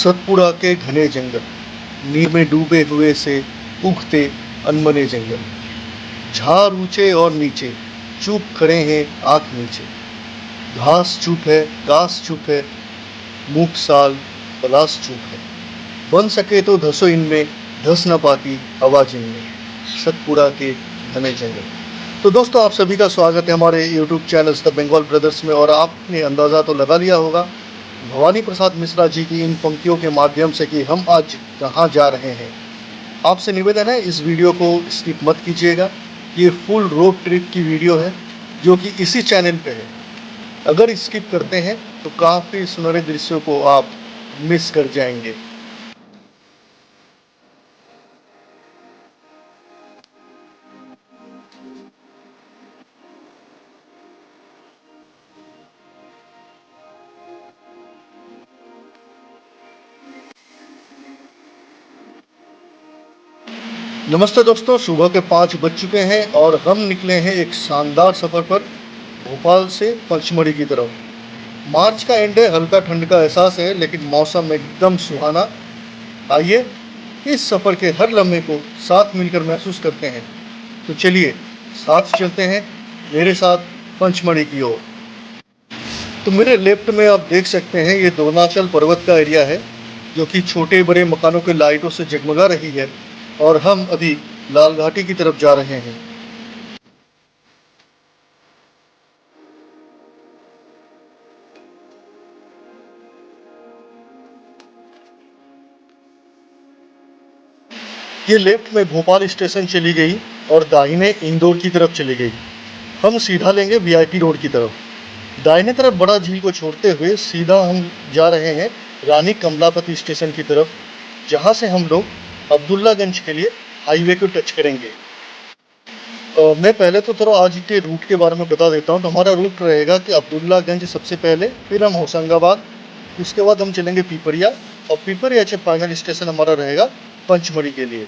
सतपुड़ा के घने जंगल, नीर में डूबे हुए से उगते अनमने जंगल, झाड़ ऊंचे और नीचे, चुप खड़े हैं आंख नीचे। घास चुप है, घास चुप है, मूक साल पलास चुप है। बन सके तो धसो इनमें, धस न पाती आवाज इनमें, सतपुड़ा के घने जंगल। तो दोस्तों, आप सभी का स्वागत है हमारे YouTube channel the Bengal brothers में। और आपने अंदाज़ा तो लगा लिया होगा भवानी प्रसाद मिश्रा जी की इन पंक्तियों के माध्यम से कि हम आज कहाँ जा रहे हैं। आपसे निवेदन है, इस वीडियो को स्किप मत कीजिएगा। ये फुल रोड ट्रिप की वीडियो है जो कि इसी चैनल पे है। अगर स्किप करते हैं तो काफ़ी सुनहरे दृश्यों को आप मिस कर जाएंगे। नमस्ते दोस्तों, सुबह के 5 बज चुके हैं और हम निकले हैं एक शानदार सफ़र पर भोपाल से पचमढ़ी की तरफ। मार्च का एंड है, हल्का ठंड का एहसास है, लेकिन मौसम एकदम सुहाना। आइए इस सफ़र के हर लम्हे को साथ मिलकर महसूस करते हैं। तो चलिए साथ चलते हैं मेरे साथ पंचमढ़ी की ओर। तो मेरे लेफ्ट में आप देख सकते हैं, ये द्रोणाचल पर्वत का एरिया है जो कि छोटे बड़े मकानों के लाइटों से जगमगा रही है। और हम अभी लाल घाटी की तरफ जा रहे हैं। ये लेफ्ट में भोपाल स्टेशन चली गई और दाहिने इंदौर की तरफ चली गई। हम सीधा लेंगे वीआईपी रोड की तरफ। दाहिने तरफ बड़ा झील को छोड़ते हुए सीधा हम जा रहे हैं रानी कमलापति स्टेशन की तरफ, जहां से हम लोग अब्दुल्लागंज के लिए हाईवे को टच करेंगे। मैं पहले तो थोड़ा आज के रूट के बारे में बता देता हूँ। तो हमारा रूट रहेगा कि अब्दुल्लागंज सबसे पहले, फिर हम होशंगाबाद, उसके बाद हम चलेंगे पीपरिया, और पीपरिया से फाइनल स्टेशन हमारा रहेगा पंचमढ़ी के लिए।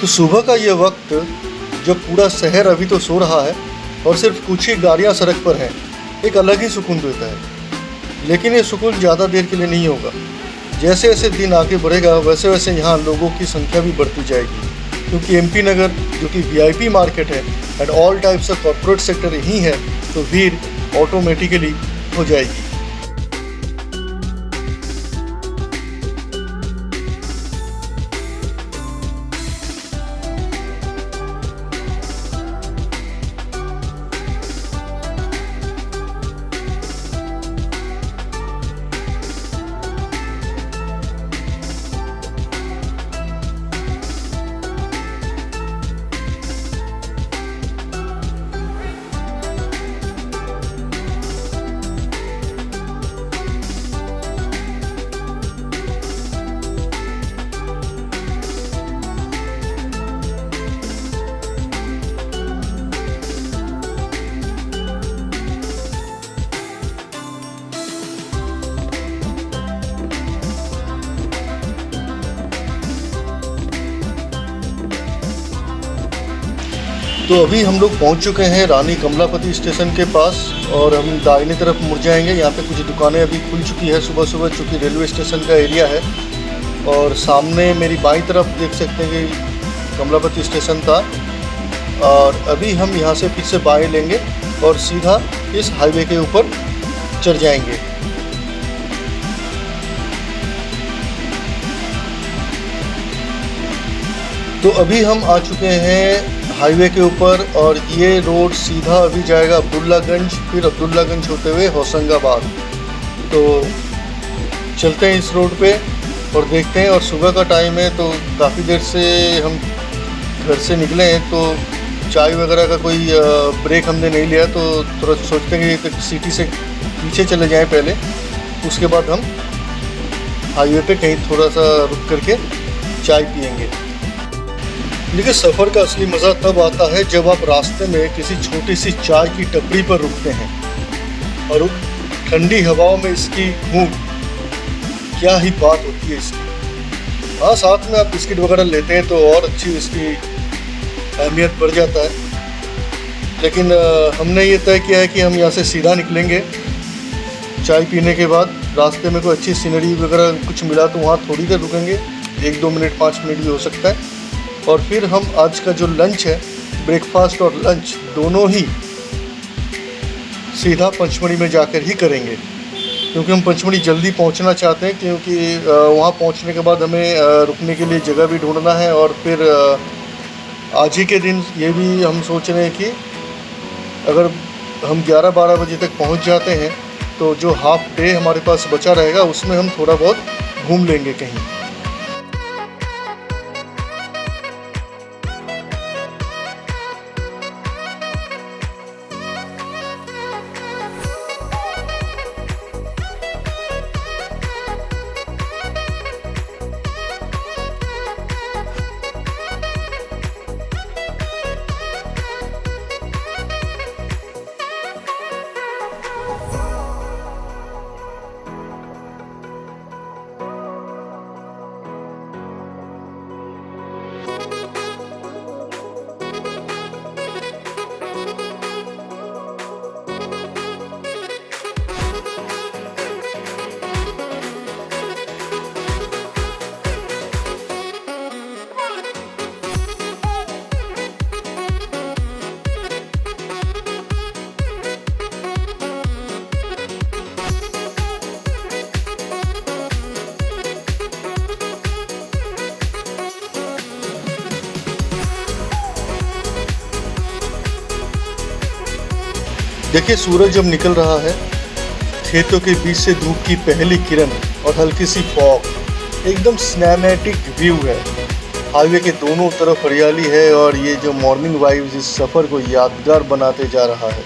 तो सुबह का ये वक्त, जब पूरा शहर अभी तो सो रहा है और सिर्फ कुछ ही गाड़ियाँ सड़क पर हैं, एक अलग ही सुकून देता है। लेकिन ये सुकून ज़्यादा देर के लिए नहीं होगा। जैसे जैसे दिन आगे बढ़ेगा वैसे वैसे यहाँ लोगों की संख्या भी बढ़ती जाएगी, क्योंकि एमपी नगर जो कि वीआईपी मार्केट है and all types of corporate sector यहीं है, तो भीड़ ऑटोमेटिकली हो जाएगी। तो अभी हम लोग पहुंच चुके हैं रानी कमलापति स्टेशन के पास और हम दाहिने तरफ मुड़ जाएंगे। यहाँ पे कुछ दुकानें अभी खुल चुकी है सुबह सुबह, चूँकि रेलवे स्टेशन का एरिया है। और सामने मेरी बाईं तरफ देख सकते हैं कि कमलापति स्टेशन था। और अभी हम यहाँ से फिर से बाएँ लेंगे और सीधा इस हाईवे के ऊपर चढ़ जाएंगे। तो अभी हम आ चुके हैं हाईवे के ऊपर और ये रोड सीधा अभी जाएगा अब्दुल्लागंज, फिर अब्दुल्लागंज होते हुए होशंगाबाद। तो चलते हैं इस रोड पे और देखते हैं। और सुबह का टाइम है तो काफ़ी देर से हम घर से निकले हैं, तो चाय वगैरह का कोई ब्रेक हमने नहीं लिया। तो थोड़ा सोचते हैं कि सिटी से पीछे चले जाएं पहले, उसके बाद हम हाईवे पे कहीं थोड़ा सा रुक करके चाय पियेंगे। देखिए, सफ़र का असली मज़ा तब आता है जब आप रास्ते में किसी छोटी सी चाय की टपरी पर रुकते हैं और ठंडी हवाओं में इसकी घूंट, क्या ही बात होती है इसकी। हाँ, साथ में आप बिस्किट वगैरह लेते हैं तो और अच्छी इसकी अहमियत बढ़ जाता है। लेकिन हमने ये तय किया है कि हम यहाँ से सीधा निकलेंगे। चाय पीने के बाद रास्ते में कोई अच्छी सीनरी वगैरह कुछ मिला तो वहाँ थोड़ी देर रुकेंगे, 1-2 मिनट 5 मिनट भी हो सकता है। और फिर हम आज का जो लंच है, ब्रेकफास्ट और लंच दोनों ही सीधा पंचमढ़ी में जाकर ही करेंगे, क्योंकि हम पंचमढ़ी जल्दी पहुंचना चाहते हैं। क्योंकि वहां पहुंचने के बाद हमें रुकने के लिए जगह भी ढूंढना है। और फिर आज ही के दिन ये भी हम सोच रहे हैं कि अगर हम 11-12 बजे तक पहुंच जाते हैं तो जो हाफ डे हमारे पास बचा रहेगा उसमें हम थोड़ा बहुत घूम लेंगे कहीं। देखिए, सूरज जब निकल रहा है, खेतों के बीच से धूप की पहली किरण और हल्की सी फॉग, एकदम सिनेमैटिक व्यू है। हाईवे के दोनों तरफ हरियाली है और ये जो मॉर्निंग वाइब्स इस सफ़र को यादगार बनाते जा रहा है।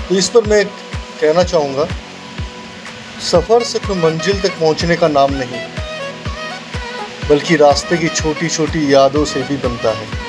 तो इस पर मैं कहना चाहूँगा, सफ़र सिर्फ मंजिल तक पहुँचने का नाम नहीं, बल्कि रास्ते की छोटी छोटी यादों से भी बनता है।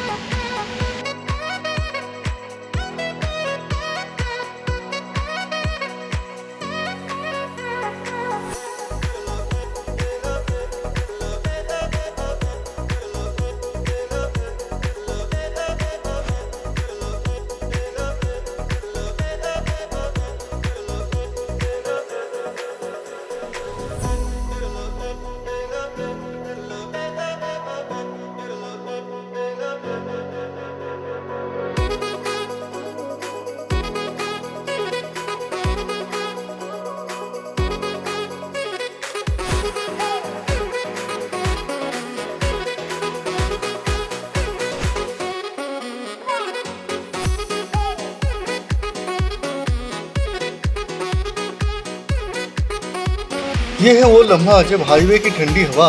ये है वो लम्हा जब हाईवे की ठंडी हवा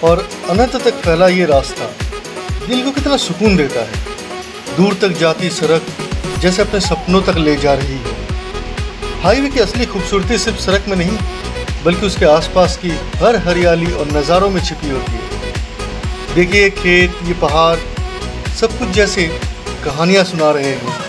और अनंत तक फैला ये रास्ता दिल को कितना सुकून देता है। दूर तक जाती सड़क जैसे अपने सपनों तक ले जा रही है। हाईवे की असली खूबसूरती सिर्फ सड़क में नहीं, बल्कि उसके आसपास की हर हरियाली और नज़ारों में छिपी होती है। देखिए, खेत, ये पहाड़, सब कुछ जैसे कहानियाँ सुना रहे हैं।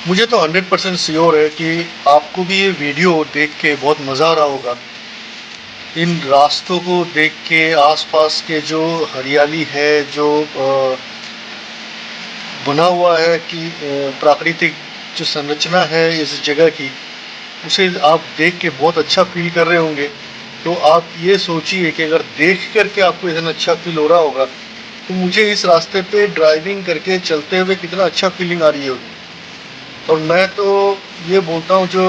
मुझे तो 100% श्योर है कि आपको भी ये वीडियो देख के बहुत मज़ा आ रहा होगा। इन रास्तों को देख के आसपास के जो हरियाली है, जो बना हुआ है कि प्राकृतिक जो संरचना है इस जगह की, उसे आप देख के बहुत अच्छा फील कर रहे होंगे। तो आप ये सोचिए कि अगर देख करके आपको इतना अच्छा फील हो रहा होगा, तो मुझे इस रास्ते पे ड्राइविंग करके चलते हुए कितना अच्छा फीलिंग आ रही होगी। और मैं तो ये बोलता हूँ जो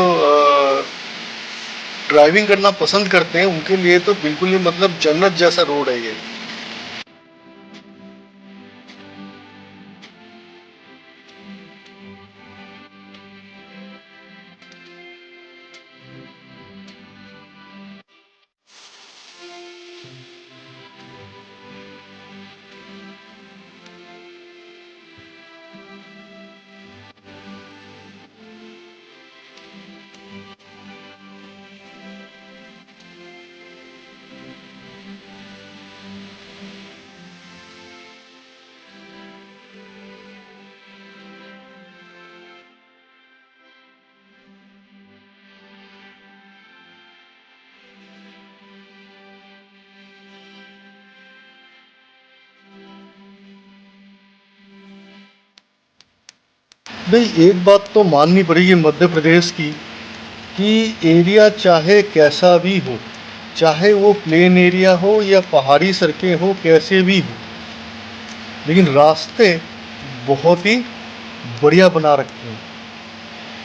ड्राइविंग करना पसंद करते हैं उनके लिए तो बिल्कुल ही मतलब जन्नत जैसा रोड है ये। भाई एक बात तो माननी पड़ेगी मध्य प्रदेश की, कि एरिया चाहे कैसा भी हो, चाहे वो प्लेन एरिया हो या पहाड़ी सड़कें हो, कैसे भी हो, लेकिन रास्ते बहुत ही बढ़िया बना रखे हैं।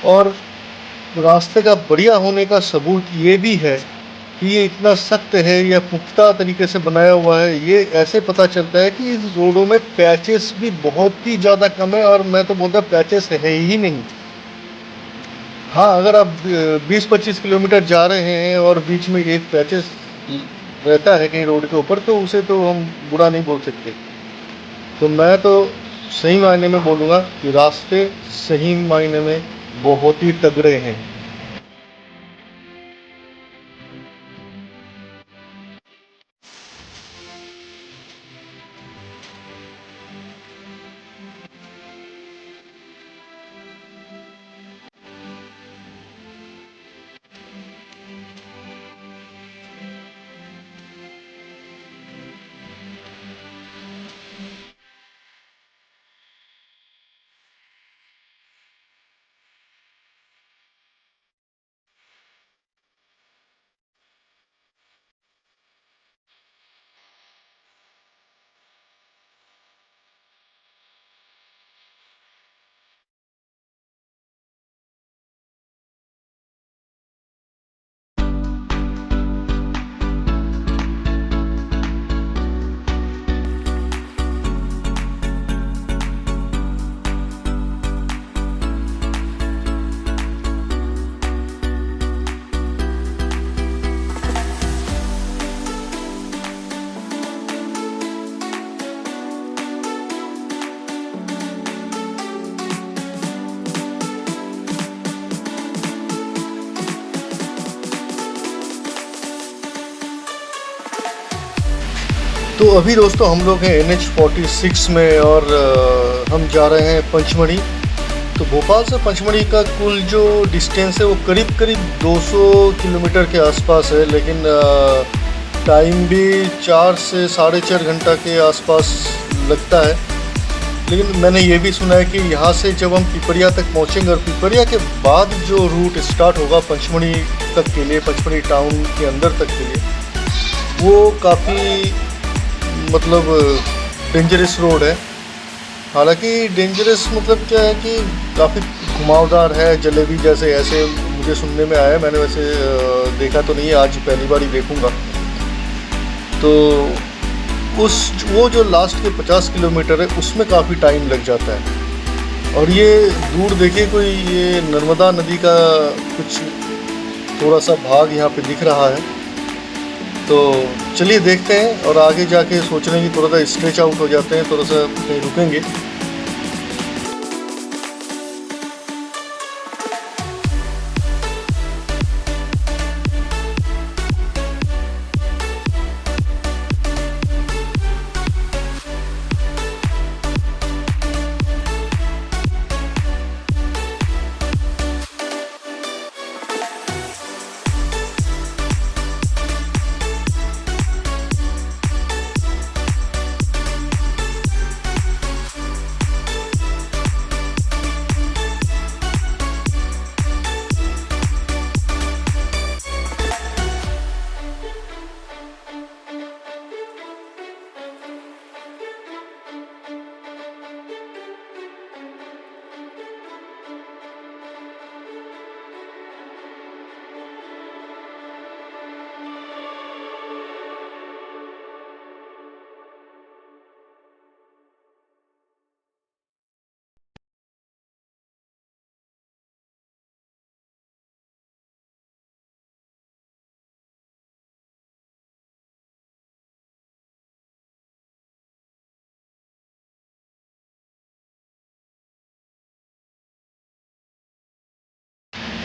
और रास्ते का बढ़िया होने का सबूत ये भी है कि ये इतना सख्त है या पुख्ता तरीके से बनाया हुआ है। ये ऐसे पता चलता है कि इस रोडों में पैचेस भी बहुत ही ज़्यादा कम है, और मैं तो बोलता पैचेस है ही नहीं। हाँ, अगर आप 20-25 किलोमीटर जा रहे हैं और बीच में एक पैचेस रहता है कहीं रोड के ऊपर, तो उसे तो हम बुरा नहीं बोल सकते। तो मैं तो सही मायने में बोलूँगा कि रास्ते सही मायने में बहुत ही तगड़े हैं। तो अभी दोस्तों हम लोग हैं NH46 में, और हम जा रहे हैं पंचमढ़ी। तो भोपाल से पंचमढ़ी का कुल जो डिस्टेंस है वो करीब करीब 200 किलोमीटर के आसपास है, लेकिन टाइम भी 4 से 4.5 घंटा के आसपास लगता है। लेकिन मैंने ये भी सुना है कि यहाँ से जब हम पिपरिया तक पहुँचेंगे, और पिपरिया के बाद जो रूट स्टार्ट होगा पंचमढ़ी तक के लिए, पंचमढ़ी टाउन के अंदर तक के लिए, वो काफ़ी मतलब डेंजरस रोड है। हालांकि डेंजरस मतलब क्या है कि काफ़ी घुमावदार है, जलेबी जैसे ऐसे मुझे सुनने में आया। मैंने वैसे देखा तो नहीं है, आज पहली बार ही देखूँगा। तो वो जो लास्ट के 50 किलोमीटर है उसमें काफ़ी टाइम लग जाता है। और ये दूर देखिए, कोई ये नर्मदा नदी का कुछ थोड़ा सा भाग यहाँ पे दिख रहा है। तो चलिए देखते हैं, और आगे जाके सोच रहे हैं कि थोड़ा सा स्ट्रेच आउट हो जाते हैं, थोड़ा सा कहीं रुकेंगे।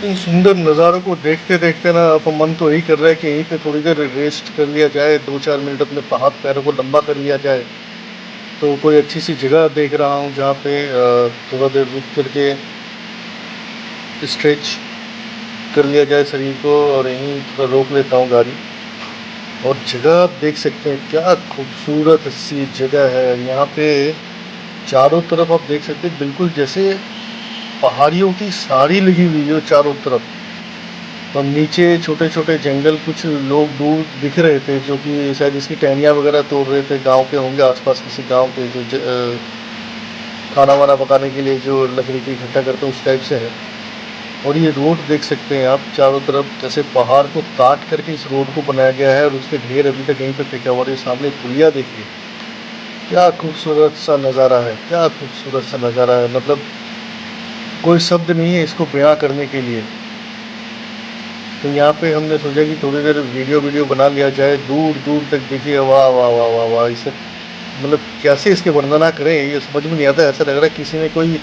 इन सुंदर नज़ारों को देखते देखते ना अब मन तो यही कर रहा है कि यहीं पे थोड़ी देर रेस्ट कर लिया जाए, 2-4 मिनट अपने हाथ पैरों को लंबा कर लिया जाए। तो कोई अच्छी सी जगह देख रहा हूँ जहाँ पे थोड़ा देर रुक करके स्ट्रेच कर लिया जाए शरीर को, और यहीं थोड़ा रोक लेता हूँ गाड़ी। और जगह आप देख सकते हैं क्या खूबसूरत सी जगह है यहाँ पे। चारों तरफ आप देख सकते हैं बिल्कुल जैसे पहाड़ियों की साड़ी लगी हुई है चारों तरफ। और नीचे छोटे छोटे जंगल, कुछ लोग दूर दिख रहे थे जो कि शायद इसकी टहनियाँ वगैरह तोड़ रहे थे, गांव के होंगे, आसपास किसी गांव के, जो खाना वाना पकाने के लिए जो लकड़ी की इकट्ठा करते हैं उस टाइप से है। और ये रोड देख सकते हैं आप, चारों तरफ जैसे पहाड़ को काट करके इस रोड को बनाया गया है, और उसके ढेर अभी तक यहीं पे फेंका हुआ है। सामने पुलिया देखिए, क्या खूबसूरत सा नज़ारा है, क्या खूबसूरत सा नज़ारा है। मतलब कोई शब्द नहीं है इसको बयां करने के लिए। तो यहाँ पे हमने सोचा कि थोड़ी देर वीडियो बना लिया जाए। दूर दूर तक देखिए, वाह वाह वाह वाह वाह, इसे मतलब कैसे इसके वर्णना करें ये समझ में नहीं आता। ऐसा लग रहा है किसी ने कोई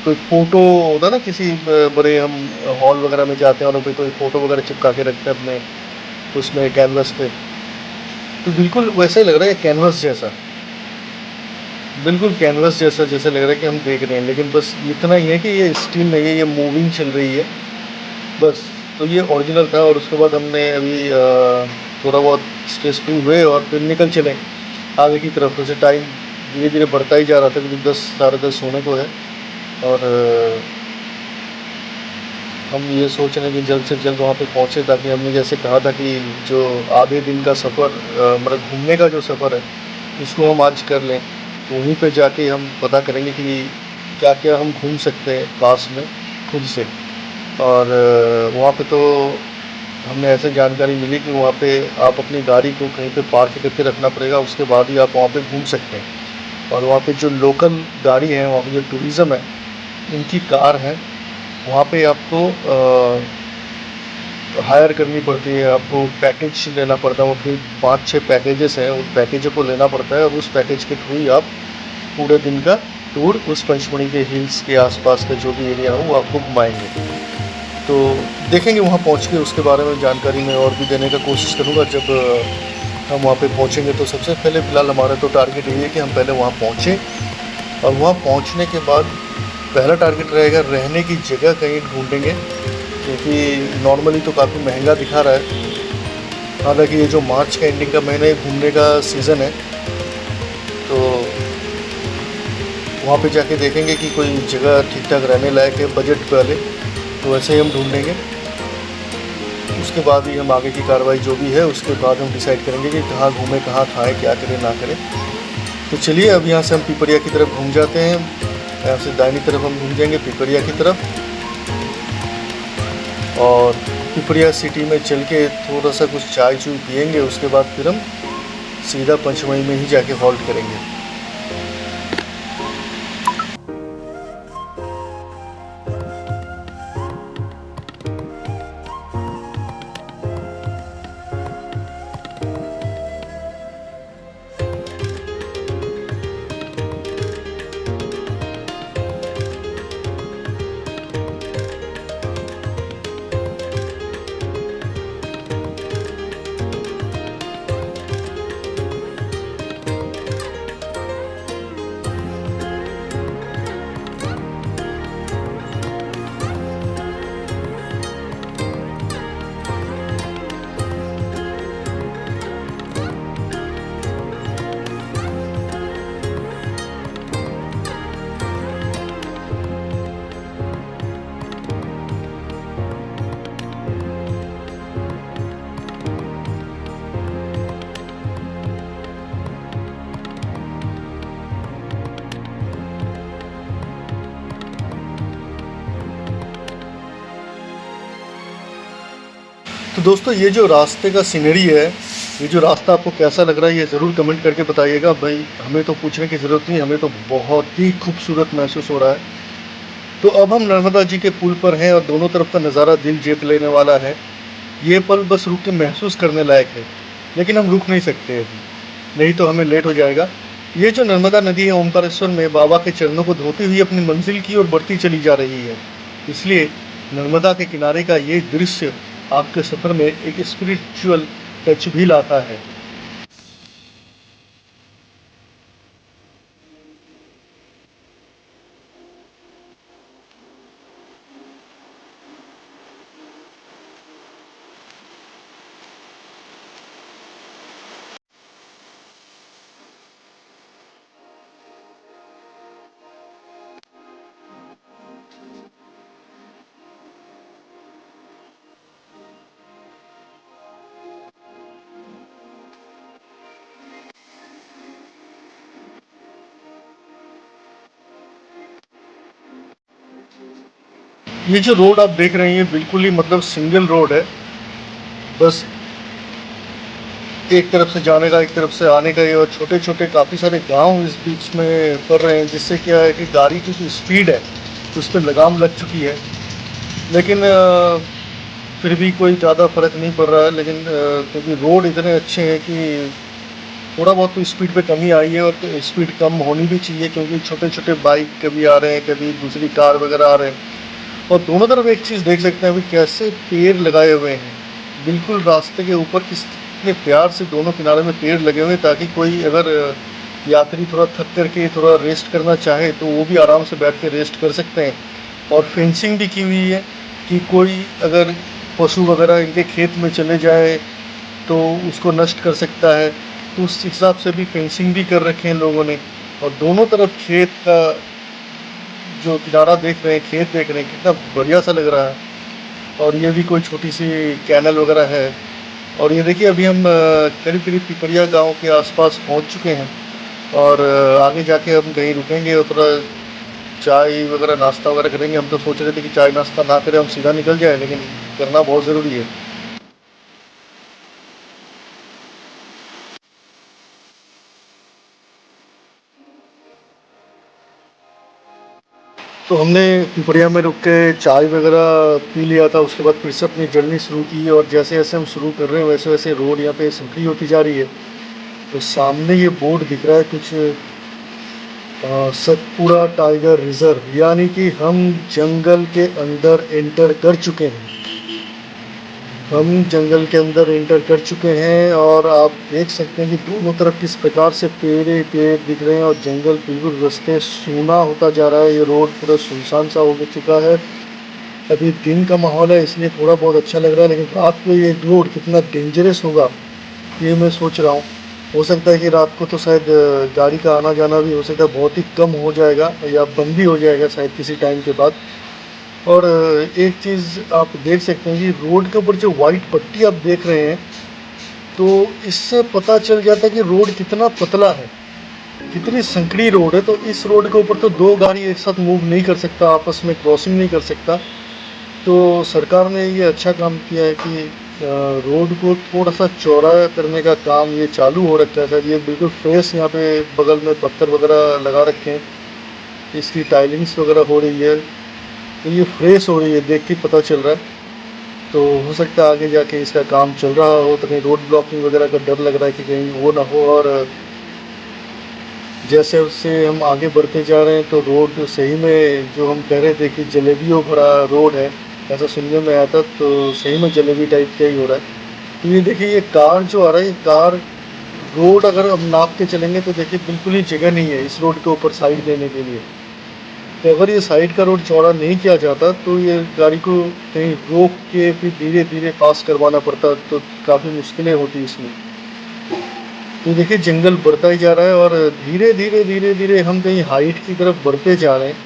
फ़ोटो होता है ना, किसी बड़े हम हॉल वगैरह में जाते हैं और कोई फ़ोटो वगैरह चिपका के रखते हैं अपने उसमें कैनवस पे, तो बिल्कुल वैसा ही लग रहा है, कैनवस जैसा, बिल्कुल कैनवस जैसा जैसे लग रहा है कि हम देख रहे हैं। लेकिन बस इतना ही है कि ये स्टिल नहीं है, ये मूविंग चल रही है बस। तो ये ओरिजिनल था, और उसके बाद हमने अभी थोड़ा बहुत स्ट्रेस फ्री हुए और फिर निकल चले आगे की तरफ। जैसे टाइम धीरे धीरे बढ़ता ही जा रहा था, क्योंकि 10 साढ़े 10 होने को है। और हम ये सोच रहे हैं कि जल्द से जल्द वहाँ पे पहुँचे, ताकि हमने जैसे कहा था कि जो आधे दिन का सफ़र, मतलब घूमने का जो सफ़र है, इसको हम आज कर लें। तो वहीं पे जाके हम पता करेंगे कि क्या क्या हम घूम सकते हैं पास में खुद से। और वहाँ पे तो हमने ऐसे जानकारी मिली कि वहाँ पे आप अपनी गाड़ी को कहीं पे पार्क करके रखना पड़ेगा, उसके बाद ही आप वहाँ पे घूम सकते हैं। और वहाँ पे जो लोकल गाड़ी है, वहाँ पे जो टूरिज़्म है, इनकी कार है, वहाँ पे आपको हायर करनी पड़ती है, आपको पैकेज लेना पड़ता है। वो फिर 5-6 पैकेजेस हैं, उस पैकेजों को लेना पड़ता है, और उस पैकेज के थ्रू ही आप पूरे दिन का टूर उस पंचमढ़ी के हिल्स के आसपास का जो भी एरिया हो वो आपको घुमाएंगे। तो देखेंगे वहाँ पहुँच के, उसके बारे में जानकारी मैं और भी देने का कोशिश करूँगा जब हम वहाँ पे पहुँचेंगे। तो सबसे पहले फ़िलहाल हमारा तो टारगेट यही है कि हम पहले वहाँ पहुँचें, और वहाँ पहुँचने के बाद पहला टारगेट रहेगा रहने की जगह कहीं ढूंढेंगे, क्योंकि नॉर्मली तो काफ़ी महंगा दिखा रहा है। हालांकि ये जो मार्च का एंडिंग का महीना है, घूमने का सीज़न है, तो वहाँ पे जाके देखेंगे कि कोई जगह ठीक ठाक रहने लायक है बजट वाले, तो वैसे ही हम ढूंढेंगे। उसके बाद ही हम आगे की कार्रवाई जो भी है, उसके बाद हम डिसाइड करेंगे कि कहाँ घूमें, कहाँ खाएँ, क्या करें ना करें। तो चलिए अब यहाँ से हम पिपरिया की तरफ घूम जाते हैं। यहाँ से दाहिनी तरफ हम घूम जाएंगे पिपरिया की तरफ, और पिपरिया सिटी में चल के थोड़ा सा कुछ चाय चूय पियेंगे। उसके बाद फिर हम सीधा पंचमढ़ी में ही जाके हॉल्ट करेंगे। तो दोस्तों ये जो रास्ते का सीनरी है, ये जो रास्ता आपको कैसा लग रहा है, ये ज़रूर कमेंट करके बताइएगा। भाई हमें तो पूछने की ज़रूरत नहीं, हमें तो बहुत ही खूबसूरत महसूस हो रहा है। तो अब हम नर्मदा जी के पुल पर हैं, और दोनों तरफ का नज़ारा दिल जीत लेने वाला है। ये पल बस रुक के महसूस करने लायक है, लेकिन हम रुक नहीं सकते अभी, नहीं तो हमें लेट हो जाएगा। ये जो नर्मदा नदी है ओमकारेश्वर में बाबा के चरणों को धोती हुई अपनी मंजिल की ओर बढ़ती चली जा रही है। इसलिए नर्मदा के किनारे का ये दृश्य आपके सफ़र में एक स्पिरिचुअल टच भी लाता है। ये जो रोड आप देख रहे हैं, ये बिल्कुल ही मतलब सिंगल रोड है। बस एक तरफ से जाने का, एक तरफ से आने का, और छोटे-छोटे काफ़ी सारे गाँव इस बीच में पड़ रहे हैं, जिससे क्या है कि गाड़ी की जो स्पीड है, उस पे लगाम लग चुकी है। लेकिन फिर भी कोई ज़्यादा फ़र्क नहीं पड़ रहा है, लेकिन क्योंकि रोड इतने अच्छे हैं कि थोड़ा बहुत तो स्पीड पे कमी आई है, और तो स्पीड कम होनी भी चाहिए, क्योंकि छोटे-छोटे बाइक कभी आ रहे हैं, कभी दूसरी कार वगैरह आ रहे हैं। और दोनों तरफ एक चीज़ देख सकते हैं अभी, कैसे पेड़ लगाए हुए हैं। बिल्कुल रास्ते के ऊपर कितने प्यार से दोनों किनारे में पेड़ लगे हुए हैं, ताकि कोई अगर यात्री थोड़ा थक करके थोड़ा रेस्ट करना चाहे तो वो भी आराम से बैठ के रेस्ट कर सकते हैं। और फेंसिंग भी की हुई है कि कोई अगर पशु वगैरह इनके खेत में चले जाए तो उसको नष्ट कर सकता है। तो उस हिसाब से भी फेंसिंग भी कर रखे हैं लोगों ने। और दोनों तरफ खेत का जो किनारा देख रहे हैं, खेत देख रहे हैं, कितना बढ़िया सा लग रहा है। और ये भी कोई छोटी सी कैनल वगैरह है। और ये देखिए, अभी हम करीब करीब पिपरिया गांव के आसपास पहुंच चुके हैं। और आगे जाके हम कहीं रुकेंगे और थोड़ा चाय वगैरह नाश्ता वगैरह करेंगे। हम तो सोच रहे थे कि चाय नाश्ता ना करें, हम सीधा निकल जाए, लेकिन करना बहुत ज़रूरी है। तो हमने पिपरिया में रुक के चाय वगैरह पी लिया था। उसके बाद फिर से अपनी जर्नी शुरू की, और जैसे जैसे हम शुरू कर रहे हैं वैसे वैसे रोड यहाँ पे संकरी होती जा रही है। तो सामने ये बोर्ड दिख रहा है कुछ, सतपुड़ा टाइगर रिजर्व, यानी कि हम जंगल के अंदर एंटर कर चुके हैं। हम जंगल के अंदर एंटर कर चुके हैं, और आप देख सकते हैं कि दोनों तरफ किस प्रकार से पेड़ ही पेड़ दिख रहे हैं, और जंगल बिल्कुल रास्ते सूना होता जा रहा है। ये रोड पूरा सुनसान सा हो चुका है। अभी दिन का माहौल है इसलिए थोड़ा बहुत अच्छा लग रहा है, लेकिन रात को ये रोड कितना डेंजरस होगा ये मैं सोच रहा हूँ। हो सकता है कि रात को तो शायद गाड़ी का आना जाना भी हो सकता है बहुत ही कम हो जाएगा, या बंद भी हो जाएगा शायद किसी टाइम के बाद। और एक चीज़ आप देख सकते हैं कि रोड के ऊपर जो वाइट पट्टी आप देख रहे हैं, तो इससे पता चल जाता है कि रोड कितना पतला है, कितनी संकरी रोड है। तो इस रोड के ऊपर तो दो गाड़ी एक साथ मूव नहीं कर सकता, आपस में क्रॉसिंग नहीं कर सकता। तो सरकार ने ये अच्छा काम किया है कि रोड को थोड़ा सा चौड़ा करने का काम ये चालू हो रखा है सर। ये बिल्कुल फ्रेश यहाँ पे बगल में पत्थर वगैरह लगा रखे हैं, इसकी टाइलिंग्स वगैरह हो रही है। तो ये फ्रेश हो रही है, देख के पता चल रहा है। तो हो सकता है आगे जाके इसका काम चल रहा हो तो कहीं रोड ब्लॉकिंग वगैरह का डर लग रहा है कि कहीं वो ना हो। और जैसे उससे हम आगे बढ़ते जा रहे हैं तो रोड सही में, जो हम कह रहे थे कि जलेबियों भरा रोड है, ऐसा सुनने में आया था, तो सही में जलेबी टाइप का ही हो रहा है। तो ये देखिए, ये कार जो आ रहा है, ये कार रोड अगर हम नाप के चलेंगे तो देखिए बिल्कुल ही जगह नहीं है इस रोड के ऊपर साइड देने के लिए। तो अगर ये साइड का रोड चौड़ा नहीं किया जाता तो ये गाड़ी को कहीं रोक के फिर धीरे धीरे पास करवाना पड़ता, तो काफ़ी मुश्किलें होती इसमें। तो देखिए, जंगल बढ़ता ही जा रहा है, और धीरे धीरे धीरे धीरे हम कहीं हाइट की तरफ बढ़ते जा रहे हैं।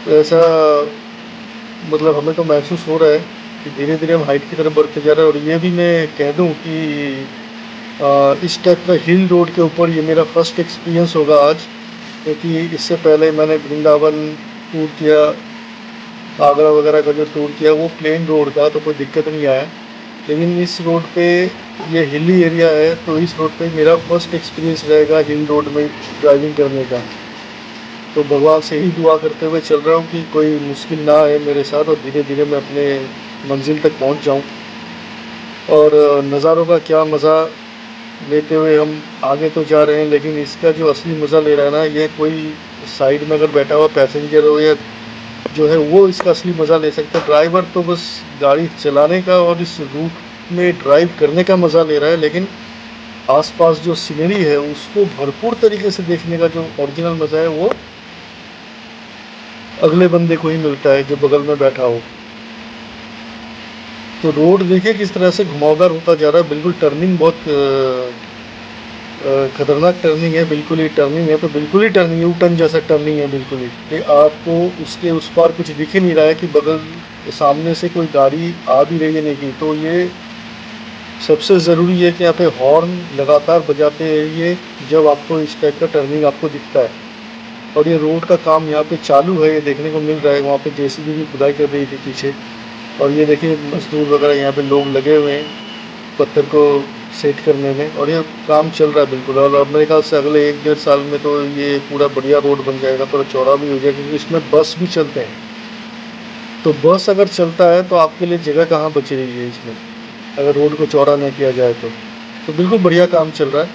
तो ऐसा मतलब हमें तो महसूस हो रहा है कि धीरे धीरे हम हाइट की तरफ बढ़ते जा रहे हैं। और ये भी मैं कह दूं कि इस टाइप का हिल रोड के ऊपर ये मेरा फर्स्ट एक्सपीरियंस होगा आज, क्योंकि इससे पहले मैंने वृंदावन टूर किया, आगरा वगैरह का जो टूर किया वो प्लेन रोड था, तो कोई दिक्कत नहीं आया। लेकिन इस रोड पे ये हिली एरिया है, तो इस रोड पे मेरा फर्स्ट एक्सपीरियंस रहेगा हिल रोड में ड्राइविंग करने का। तो भगवान से ही दुआ करते हुए चल रहा हूँ कि कोई मुश्किल ना आए मेरे साथ, और धीरे धीरे मैं अपने मंजिल तक पहुँच जाऊँ। और नज़ारों का क्या मज़ा लेते हुए हम आगे तो जा रहे हैं, लेकिन इसका जो असली मज़ा ले रहा है ना, ये कोई साइड में अगर बैठा हुआ पैसेंजर हो या जो है वो इसका असली मज़ा ले सकता है। ड्राइवर तो बस गाड़ी चलाने का और इस रूट में ड्राइव करने का मज़ा ले रहा है, लेकिन आसपास जो सीनरी है उसको भरपूर तरीके से देखने का जो ओरिजिनल मज़ा है वो अगले बंदे को ही मिलता है जो बगल में बैठा हो। तो रोड देखिए किस तरह से घुमावदार होता जा रहा है, बिल्कुल टर्निंग बहुत खतरनाक टर्निंग है, बिल्कुल ही टर्निंग है तो बिल्कुल ही टर्निंग, यू टर्न जैसा टर्निंग है बिल्कुल ही। कि आपको उसके उस पार कुछ दिख ही नहीं रहा है कि बगल सामने से कोई गाड़ी आ भी रही है नहीं की। तो ये सबसे ज़रूरी है कि यहाँ पे हॉर्न लगातार बजाते रहिए जब आपको इस टाइप का टर्निंग आपको दिखता है। और ये रोड का काम यहाँ पे चालू है, ये देखने को मिल रहा है। वहाँ पे जेसीबी भी खुदाई कर रही थी पीछे, और ये देखिए मजदूर वगैरह यहाँ पे लोग लगे हुए हैं पत्थर को सेट करने में, और ये काम चल रहा है बिल्कुल। और अब मेरे ख्याल से अगले 1-1.5 साल में तो ये पूरा बढ़िया रोड बन जाएगा, थोड़ा चौड़ा भी हो जाएगा, क्योंकि इसमें बस भी चलते हैं। तो बस अगर चलता है तो आपके लिए जगह कहाँ बची रही है इसमें, अगर रोड को चौड़ा नहीं किया जाए तो बिल्कुल बढ़िया काम चल रहा है।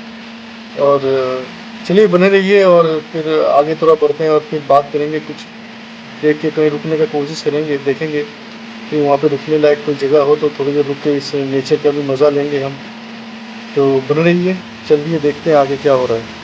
और चलिए बने रहिए, और फिर आगे थोड़ा बढ़ते हैं और फिर बात करेंगे, कुछ देख के कहीं रुकने का कोशिश करेंगे, देखेंगे कि वहाँ पे रुकने लायक कोई जगह हो तो थोड़ी देर रुक के इस नेचर का भी मज़ा लेंगे हम। तो बने रहिए, चलिए देखते हैं आगे क्या हो रहा है।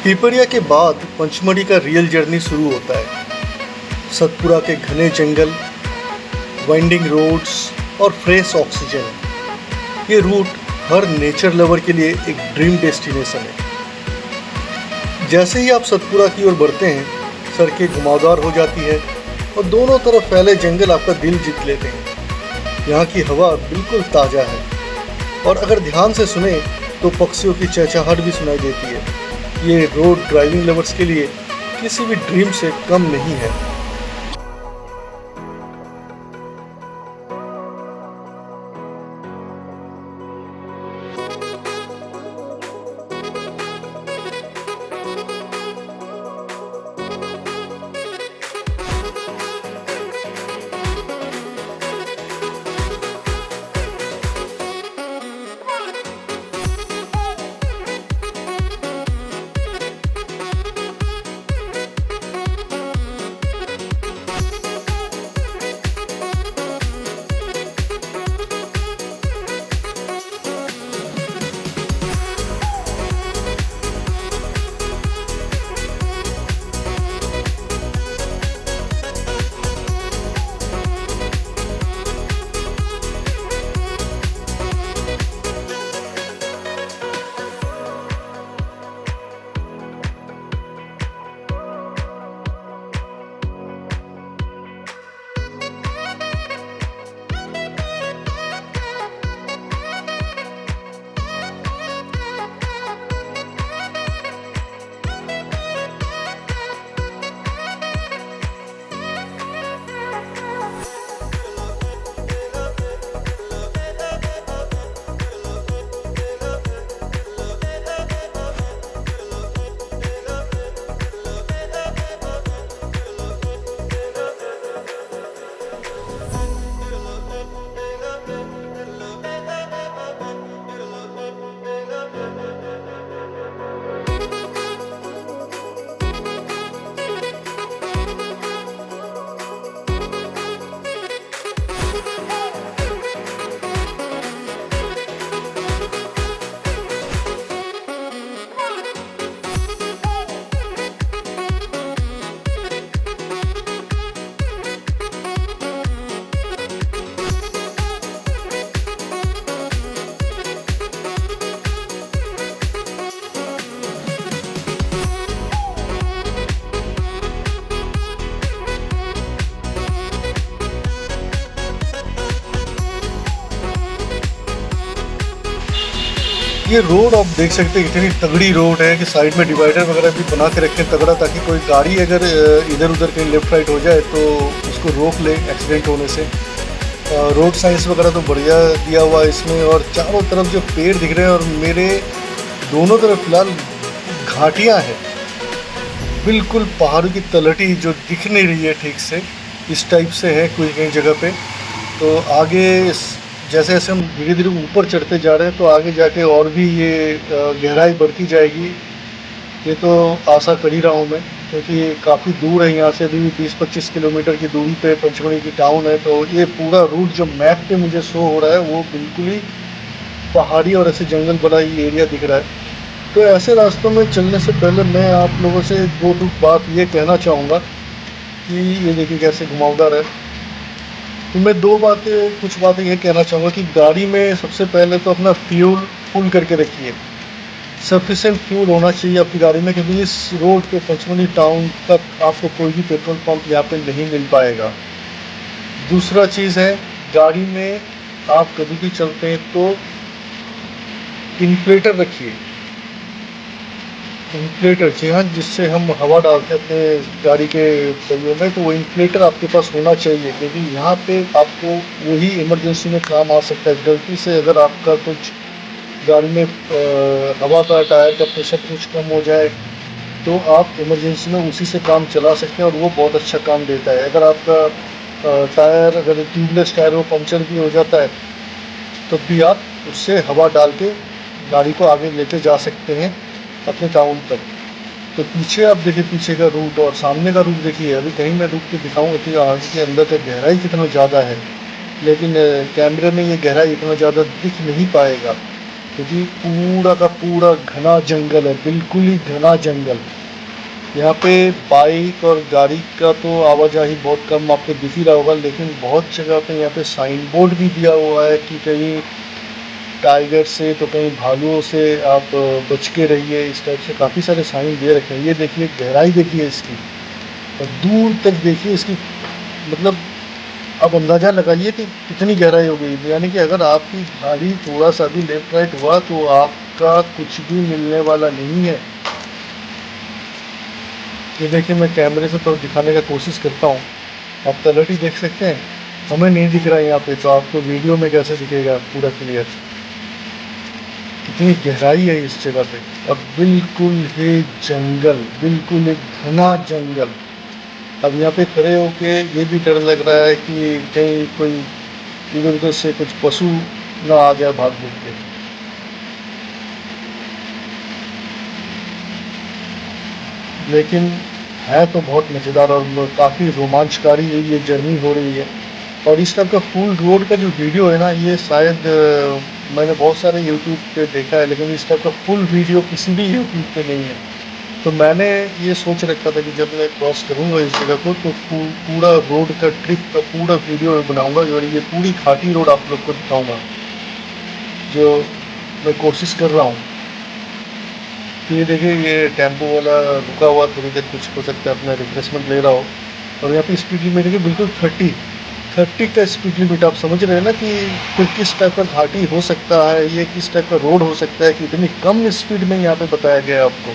पिपरिया के बाद पंचमढ़ी का रियल जर्नी शुरू होता है। सतपुरा के घने जंगल, वाइंडिंग रोड्स और फ्रेश ऑक्सीजन। ये रूट हर नेचर लवर के लिए एक ड्रीम डेस्टिनेशन है। जैसे ही आप सतपुरा की ओर बढ़ते हैं, सड़कें घुमावदार हो जाती है और दोनों तरफ फैले जंगल आपका दिल जीत लेते हैं। यहाँ की हवा बिल्कुल ताज़ा है और अगर ध्यान से सुने तो पक्षियों की चहचहाहट भी सुनाई देती है। ये रोड ड्राइविंग लवर्स के लिए किसी भी ड्रीम से कम नहीं है। ये रोड आप देख सकते हैं इतनी तगड़ी रोड है कि साइड में डिवाइडर वगैरह भी बना के रखे तगड़ा, ताकि कोई गाड़ी अगर इधर उधर कहीं लेफ्ट राइट हो जाए तो उसको रोक ले एक्सीडेंट होने से। रोड साइंस वगैरह तो बढ़िया दिया हुआ है इसमें। और चारों तरफ जो पेड़ दिख रहे हैं और मेरे दोनों तरफ फिलहाल घाटियाँ हैं, बिल्कुल पहाड़ों की तलहटी जो दिख नहीं रही है ठीक से, इस टाइप से है कोई कई जगह पे। तो आगे जैसे जैसे हम धीरे धीरे ऊपर चढ़ते जा रहे हैं तो आगे जाके और भी ये गहराई बढ़ती जाएगी। ये तो आशा कर ही रहा हूँ मैं, क्योंकि काफ़ी दूर है यहाँ से, अभी भी 20-25 किलोमीटर की दूरी पे पंचमढ़ी की टाउन है। तो ये पूरा रूट जो मैप पे मुझे शो हो रहा है वो बिल्कुल ही पहाड़ी और ऐसे जंगल वाला ये एरिया दिख रहा है। तो ऐसे रास्तों में चलने से पहले मैं आप लोगों से दो बात ये कहना चाहूँगा कि ये देखिए कैसे घुमावदार है। तो मैं कुछ बातें ये कहना चाहूँगा कि गाड़ी में सबसे पहले तो अपना फ्यूल फुल करके रखिए। सफिशेंट फ्यूल होना चाहिए आपकी गाड़ी में, क्योंकि इस रोड पे पंचमढ़ी टाउन तक आपको कोई भी पेट्रोल पंप यहाँ पे नहीं मिल पाएगा। दूसरा चीज़ है, गाड़ी में आप कभी भी चलते हैं तो इन्फ्लेटर रखिए। इन्फ्लेटर, जी हाँ, जिससे हम हवा डालते हैं अपने गाड़ी के पहियों में, तो वो इन्फ्लेटर आपके पास होना चाहिए, क्योंकि यहाँ पे आपको वही इमरजेंसी में काम आ सकता है। गलती से अगर आपका कुछ गाड़ी में हवा का टायर का प्रेशर कुछ कम हो जाए तो आप इमरजेंसी में उसी से काम चला सकते हैं और वो बहुत अच्छा काम देता है। अगर आपका टायर, अगर ट्यूबलेस टायर वो पंक्चर भी हो जाता है तो भी आप उससे हवा डाल के गाड़ी को आगे लेके जा सकते हैं अपने टाउन तक। तो पीछे आप देखिए, पीछे का रूट और सामने का रूट देखिए। अभी कहीं मैं रुक के दिखाऊंगा कि आगे के अंदर तक गहराई कितना ज़्यादा है, लेकिन कैमरे में ये गहराई इतना ज़्यादा दिख नहीं पाएगा, क्योंकि पूरा का पूरा घना जंगल है, बिल्कुल ही घना जंगल। यहाँ पे बाइक और गाड़ी का तो आवाजाही बहुत कम आपको दिख ही रहा होगा, लेकिन बहुत जगह पे यहाँ पे साइन बोर्ड भी दिया हुआ है कि कहीं टाइगर से तो कहीं भालुओं से आप बच के रहिए। इस टाइप से काफ़ी सारे साइन दे रखे हैं। ये देखिए गहराई देखिए इसकी, और दूर तक देखिए इसकी, मतलब अब अंदाज़ा लगाइए कि कितनी गहराई हो गई। यानी कि अगर आपकी गाड़ी थोड़ा सा भी लेफ्ट राइट हुआ तो आपका कुछ भी मिलने वाला नहीं है। ये देखिए मैं कैमरे से तो दिखाने का कोशिश करता हूँ, आप तलहटी देख सकते हैं, हमें नहीं दिख रहा है यहाँ पे, तो आपको वीडियो में कैसे दिखेगा पूरा क्लियर। कितनी गहराई है इस जगह पे, और बिल्कुल ही जंगल, बिल्कुल एक घना जंगल। अब यहाँ पे खड़े होके ये भी डर लग रहा है कि कहीं कोई इधर उधर से कुछ पशु ना आ जाए भाग भूग के। लेकिन है तो बहुत मज़ेदार और काफ़ी रोमांचकारी ये जर्नी हो रही है। और इस टाइप का फुल रोड का जो वीडियो है ना, ये शायद मैंने बहुत सारे यूट्यूब पे देखा है, लेकिन इस टाइप का फुल वीडियो किसी भी यूट्यूब पे नहीं है। तो मैंने ये सोच रखा था कि जब मैं क्रॉस करूँगा इस जगह को तो पूरा रोड का ट्रिप का पूरा वीडियो बनाऊंगा, और ये पूरी घाटी रोड आप लोग को दिखाऊंगा, जो मैं कोशिश कर रहा हूँ। तो ये देखिए ये टेम्पो वाला रुका हुआ, थोड़ी देर कुछ हो सकता है अपना रिफ्रेशमेंट ले रहा हो। और यहाँ पे स्पीड लिमिट देखिए बिल्कुल 30 का स्पीड लिमिट। आप समझ रहे हैं ना कि फिर किस टाइप का घाटी हो सकता है, ये किस टाइप का रोड हो सकता है कि इतनी कम स्पीड में यहाँ पे बताया गया है आपको।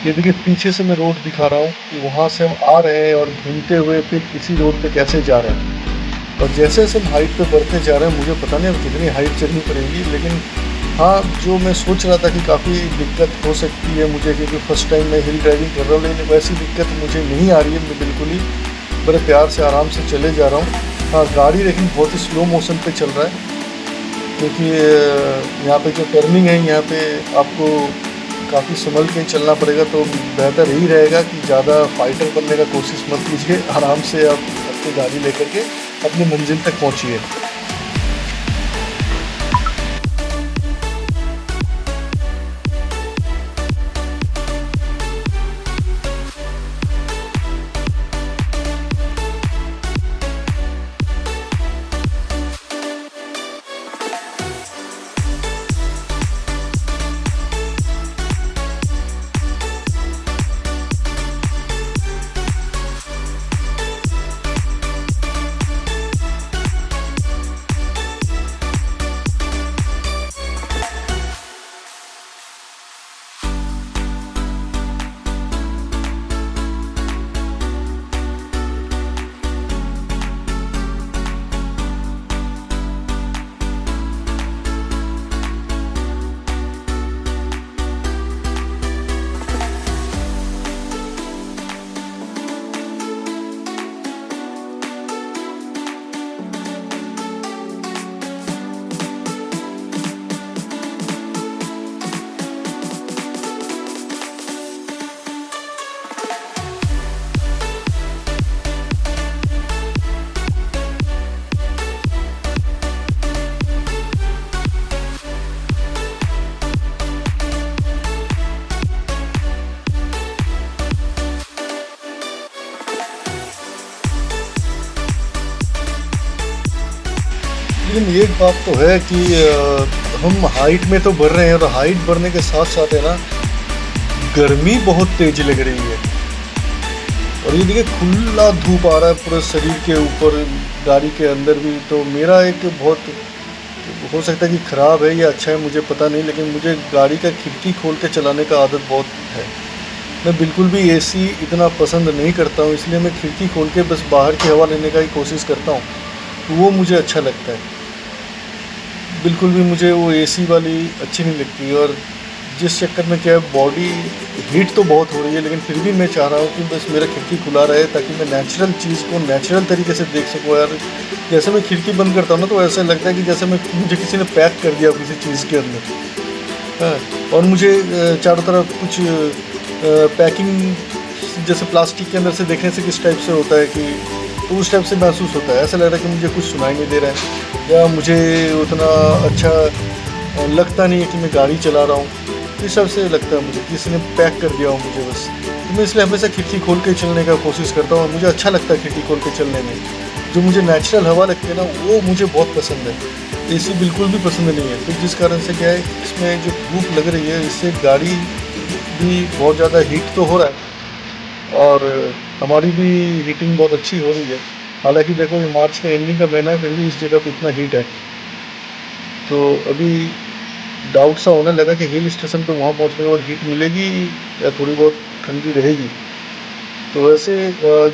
ये देखिए पीछे से मैं रोड दिखा रहा हूँ कि वहाँ से हम आ रहे हैं और घूमते हुए फिर इसी रोड पे कैसे जा रहे हैं। और जैसे जैसे हम हाइट पे बढ़ते जा रहे हैं, मुझे पता नहीं अब कितनी हाइट चढ़नी पड़ेगी, लेकिन हाँ जो मैं सोच रहा था कि काफ़ी दिक्कत हो सकती है मुझे, क्योंकि फर्स्ट टाइम मैं हिल ड्राइविंग कर रहा हूँ, लेकिन वैसी दिक्कत मुझे नहीं आ रही है। मैं बिल्कुल ही बड़े प्यार से आराम से चले जा रहा हूँ। हाँ गाड़ी लेकिन बहुत ही स्लो मोशन पे चल रहा है, क्योंकि यहाँ पे जो टर्निंग है यहाँ पे आपको काफ़ी संभल के चलना पड़ेगा। तो बेहतर यही रहेगा कि ज़्यादा फाइटर बनने का कोशिश मत कीजिए, आराम से आप अपनी गाड़ी लेकर के अपनी मंजिल तक पहुँचिए। लेकिन एक बात तो है कि हम हाइट में तो बढ़ रहे हैं, और हाइट बढ़ने के साथ साथ है ना गर्मी बहुत तेज लग रही है। और ये देखिए खुला धूप आ रहा है पूरे शरीर के ऊपर, गाड़ी के अंदर भी। तो मेरा एक बहुत हो सकता है कि ख़राब है या अच्छा है मुझे पता नहीं, लेकिन मुझे गाड़ी का खिड़की खोल के चलाने का आदत बहुत है। मैं बिल्कुल भी एसी इतना पसंद नहीं करता हूँ, इसलिए मैं खिड़की खोल के बस बाहर की हवा लेने का ही कोशिश करता हूँ, तो वो मुझे अच्छा लगता है। बिल्कुल भी मुझे वो एसी वाली अच्छी नहीं लगती। और जिस चक्कर में क्या है, बॉडी हीट तो बहुत हो रही है, लेकिन फिर भी मैं चाह रहा हूँ कि बस मेरा खिड़की खुला रहे, ताकि मैं नेचुरल चीज़ को नेचुरल तरीके से देख सकूँ। यार जैसे मैं खिड़की बंद करता हूँ ना, तो ऐसा लगता है कि जैसे मुझे किसी ने पैक कर दिया किसी चीज़ के अंदर। हाँ, और मुझे चारों तरफ कुछ पैकिंग जैसे प्लास्टिक के अंदर से देखने से किस टाइप से होता है कि, तो उस टाइप से महसूस होता है। ऐसा लग रहा है कि मुझे कुछ सुनाई नहीं दे रहा है, या मुझे उतना अच्छा लगता नहीं है कि मैं गाड़ी चला रहा हूँ। शीशा से लगता है मुझे, किसी ने पैक कर दिया हो मुझे बस। तो मैं इसलिए हमेशा खिड़की खोल के चलने का कोशिश करता हूँ, मुझे अच्छा लगता है खिड़की खोल के चलने में। जो मुझे नेचुरल हवा लगती है ना, वो मुझे बहुत पसंद है। एसी बिल्कुल भी पसंद नहीं है। तो जिस कारण से क्या है, इसमें जो धूप लग रही है, इससे गाड़ी भी बहुत ज़्यादा हीट तो हो रहा है, और हमारी भी हीटिंग बहुत अच्छी हो रही है। हालांकि देखो, ये मार्च का एंडिंग का महीना है, फिर भी इस जगह पे इतना हीट है। तो अभी डाउट सा होने लगा कि हिल स्टेशन पे वहाँ पहुँचने के बाद हीट मिलेगी या थोड़ी बहुत ठंडी रहेगी। तो वैसे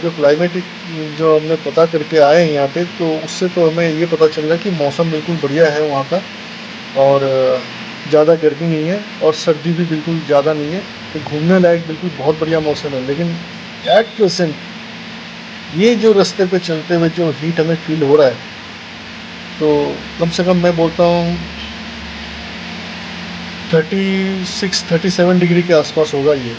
जो क्लाइमेटिक जो हमने पता करके आए हैं यहाँ पे, तो उससे तो हमें ये पता चल रहा है कि मौसम बिल्कुल बढ़िया है वहाँ का, और ज़्यादा गर्मी नहीं है और सर्दी भी बिल्कुल ज़्यादा नहीं है। तो घूमने लायक बिल्कुल बहुत बढ़िया मौसम है। लेकिन एट प्रेजेंट ये जो रास्ते पे चलते हुए जो हीट हमें फील हो रहा है, तो कम से कम मैं बोलता हूँ 36-37 डिग्री के आसपास होगा ये।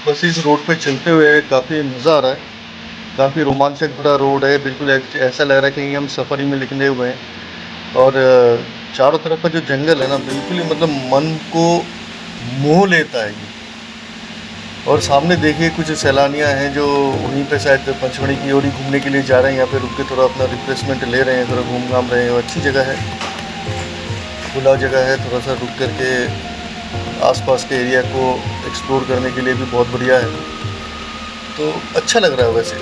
बस इस रोड पे चलते हुए काफ़ी मज़ा आ रहा है। काफ़ी रोमांचक भरा रोड है, बिल्कुल ऐसा लग रहा है कि हम सफर ही में निकले हुए हैं। और चारों तरफ का जो जंगल है ना, बिल्कुल ही मतलब मन को मोह लेता है ये। और सामने देखिए कुछ सैलानियां हैं जो वहीं पे शायद पंचमढ़ी की ओर ही घूमने के लिए जा रहे हैं। यहाँ पे रुक के थोड़ा अपना रिफ्रेशमेंट ले रहे हैं, थोड़ा घूम घाम रहे हैं। और अच्छी जगह है, खुला जगह है, थोड़ा सा रुक करके आसपास के एरिया को एक्सप्लोर करने के लिए भी बहुत बढ़िया है। तो अच्छा लग रहा है वैसे,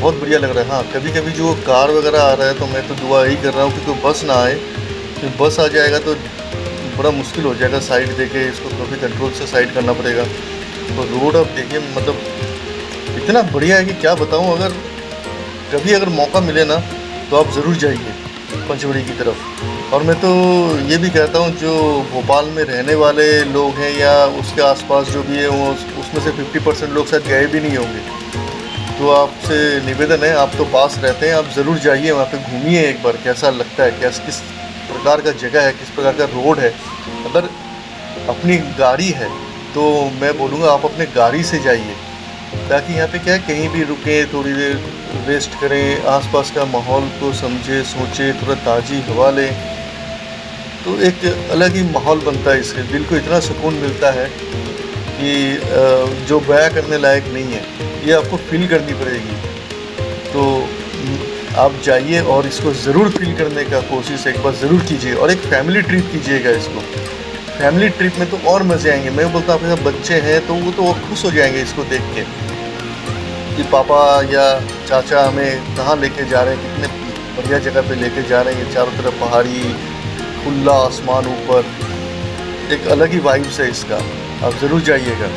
बहुत बढ़िया लग रहा है। हाँ, कभी कभी जो कार वगैरह आ रहा है, तो मैं तो दुआ यही कर रहा हूँ कि कोई बस ना आए। क्योंकि बस आ जाएगा तो बड़ा मुश्किल हो जाएगा, साइड देके इसको काफ़ी कंट्रोल से साइड करना पड़ेगा। तो रोड अब देखिए मतलब इतना बढ़िया है कि क्या बताऊँ। अगर मौका मिले ना, तो आप ज़रूर जाइए पंचमढ़ी की तरफ। और मैं तो ये भी कहता हूँ, जो भोपाल में रहने वाले लोग हैं या उसके आसपास जो भी है, वो उसमें से 50% लोग शायद गए भी नहीं होंगे। तो आपसे निवेदन है, आप तो पास रहते हैं, आप ज़रूर जाइए वहाँ पे, घूमिए एक बार, कैसा लगता है, कैस किस प्रकार का जगह है, किस प्रकार का रोड है। अगर अपनी गाड़ी है, तो मैं बोलूँगा आप अपने गाड़ी से जाइए, ताकि यहाँ पे क्या है, कहीं भी रुकें, थोड़ी देर रेस्ट करें, आसपास का माहौल को समझे, सोचे, थोड़ा ताज़ी हवा लें। तो एक अलग ही माहौल बनता है इससे, दिल को इतना सुकून मिलता है कि जो बयां करने लायक नहीं है, ये आपको फील करनी पड़ेगी। तो आप जाइए और इसको ज़रूर फील करने का कोशिश एक बार ज़रूर कीजिए, और एक फैमिली ट्रिप कीजिएगा इसको। फैमिली ट्रिप में तो और मज़े आएंगे। मैं बोलता हूँ, आपके साथ बच्चे हैं तो वो तो और खुश हो जाएंगे इसको देख के, कि पापा या चाचा हमें कहाँ लेके जा रहे हैं, कितने बढ़िया जगह पे लेके जा रहे हैं। चारों तरफ पहाड़ी, खुला आसमान ऊपर, एक अलग ही वाइब्स है इसका। आप ज़रूर जाइएगा।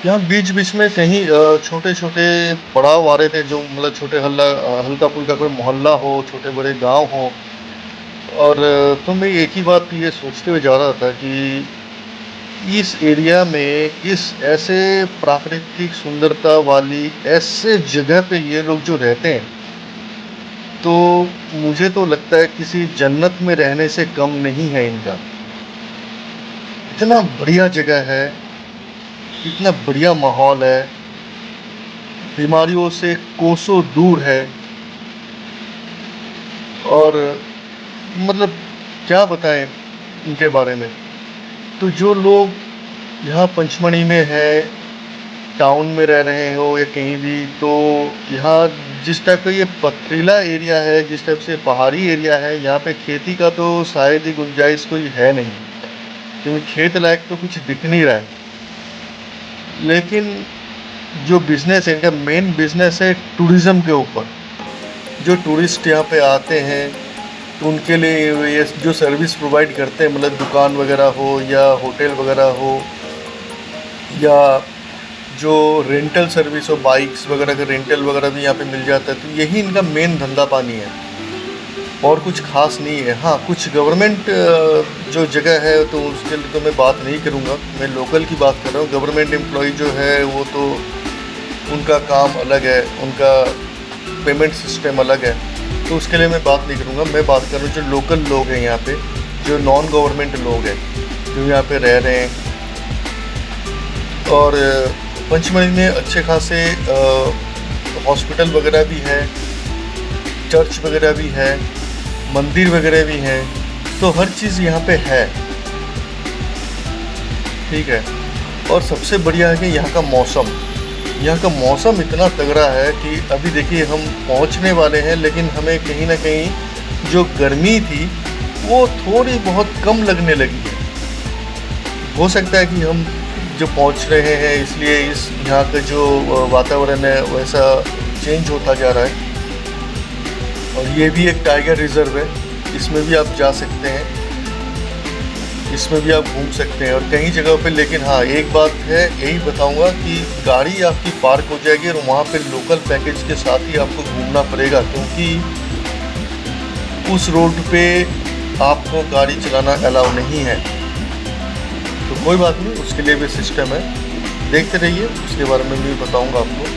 यहाँ बीच-बीच में कहीं छोटे-छोटे पड़ाव आ रहे थे जो मतलब छोटे हल्का-फुल्का कोई मोहल्ला हो, छोटे-बड़े गाँव हों और तो मैं एक ही बात ये सोचते हुए जा रहा था कि इस एरिया में इस ऐसे प्राकृतिक सुंदरता वाली ऐसे जगह पे ये लोग जो रहते हैं, तो मुझे तो लगता है किसी जन्नत में रहने से कम नहीं है इनका। इतना बढ़िया जगह है, इतना बढ़िया माहौल है, बीमारियों से कोसों दूर है और मतलब क्या बताएं इनके बारे में। तो जो लोग यहाँ पंचमढ़ी में है, टाउन में रह रहे हो या कहीं भी, तो यहाँ जिस टाइप का ये पथरीला एरिया है, जिस टाइप से पहाड़ी एरिया है, यहाँ पे खेती का तो शायद ही गुंजाइश कोई है नहीं, क्योंकि खेत लायक तो कुछ दिख नहीं रहा है। लेकिन जो बिजनेस है इनका, मेन बिजनेस है टूरिज़्म के ऊपर। जो टूरिस्ट यहाँ पे आते हैं तो उनके लिए ये जो सर्विस प्रोवाइड करते हैं, मतलब दुकान वगैरह हो या होटल वगैरह हो या जो रेंटल सर्विस हो, बाइक्स वगैरह का रेंटल वगैरह भी यहाँ पे मिल जाता है, तो यही इनका मेन धंधा पानी है और कुछ खास नहीं है। हाँ, कुछ गवर्नमेंट जो जगह है तो उसके लिए तो मैं बात नहीं करूँगा, मैं लोकल की बात कर रहा हूँ। गवर्नमेंट एम्प्लॉय जो है वो तो उनका काम अलग है, उनका पेमेंट सिस्टम अलग है, तो उसके लिए मैं बात नहीं करूँगा। मैं बात कर रहा हूँ जो लोकल लोग हैं यहाँ पे, जो नॉन गवर्नमेंट लोग हैं जो यहाँ पे रह रहे हैं। और पंचमढ़ी में अच्छे खासे हॉस्पिटल वगैरह भी है, चर्च वगैरह भी है, मंदिर वगैरह भी हैं, तो हर चीज़ यहाँ पे है, ठीक है। और सबसे बढ़िया है कि यहाँ का मौसम, यहाँ का मौसम इतना तगड़ा है कि अभी देखिए हम पहुँचने वाले हैं, लेकिन हमें कहीं ना कहीं जो गर्मी थी वो थोड़ी बहुत कम लगने लगी है। हो सकता है कि हम जो पहुँच रहे हैं इसलिए इस यहाँ का जो वातावरण है वैसा चेंज होता जा रहा है। और ये भी एक टाइगर रिज़र्व है, इसमें भी आप जा सकते हैं, इसमें भी आप घूम सकते हैं और कई जगह पे। लेकिन हाँ, एक बात है, यही बताऊंगा कि गाड़ी आपकी पार्क हो जाएगी और वहाँ पे लोकल पैकेज के साथ ही आपको घूमना पड़ेगा, क्योंकि उस रोड पे आपको गाड़ी चलाना अलाउ नहीं है। तो कोई बात नहीं, उसके लिए भी सिस्टम है, देखते रहिए, उसके बारे में भी बताऊँगा आपको।